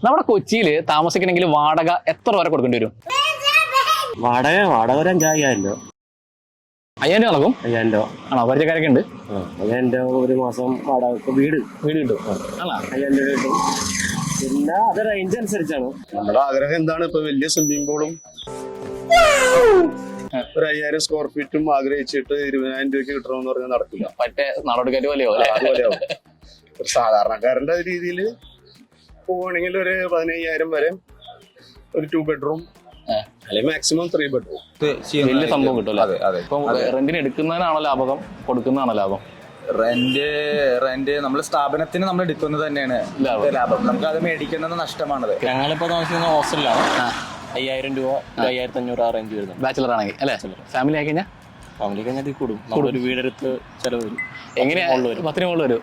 നമ്മുടെ കൊച്ചിയിൽ താമസിക്കണമെങ്കിൽ വാടക എത്ര വരെ കൊടുക്കേണ്ടി വരും? വാടക ഒരു 5,000 രൂപ. 5,000 രൂപ നടക്കും? 5,000 രൂപ. ആണോ? പരിചയക്കാരൊക്കെ ഉണ്ട്? 5,000 രൂപ ഒരു മാസം വാടക. വീട് കിട്ടും. ആണോ? 5,000 രൂപ കിട്ടും. പിന്നെ അത് റേഞ്ച് അനുസരിച്ചാണ്. നമ്മുടെ ആഗ്രഹം എന്താണ്? ഇപ്പൊ വലിയ സ്വിമ്മിംഗ് പൂളും ഒരു 5,000 സ്ക്വയർ ഫീറ്റും ആഗ്രഹിച്ചിട്ട് 20,000 രൂപയ്ക്ക് കിട്ടണമെന്ന് പറഞ്ഞാൽ നടക്കില്ല. മറ്റേ നാടോടിക്കാറ്റ് പോലെയോ അല്ലേ? അതുപോലെയാവും. ഒരു സാധാരണക്കാരന്റെ രീതിയിൽ പോവുകയാണെങ്കിൽ ഒരു 15,000 വരെ ഒരു 2 ബെഡ്റൂം അല്ലെങ്കിൽ മാക്സിമം 3 ബെഡ്റൂം വലിയ സംഭവം കിട്ടും. ഇപ്പൊ റെന്റിന് എടുക്കുന്നതിനാണോ ലാഭം, കൊടുക്കുന്നതാണോ ലാഭം? റെന്റ് നമ്മൾ സ്ഥാപനത്തിന് നമ്മൾ എടുക്കുന്നത് തന്നെയാണ് ലാഭം. നമുക്ക് അത് മേടിക്കുന്നത് നഷ്ടമാണത്. ഞങ്ങളിപ്പോ താമസിക്കുന്ന ഹോസ്റ്റലിലാണ്. 5,000 രൂപ 5,500 ആ റേഞ്ച് വരുന്നത് ബാച്ചിലർ ആണെങ്കിൽ അല്ലേ? ഫാമിലി ആയി കഴിഞ്ഞാൽ ഫാമിലി കഴിഞ്ഞാൽ കൂടും. നമ്മളൊരു വീടെടുത്ത് ചെലവ് വരും. എങ്ങനെയാ? 10 മുകളിൽ വരും.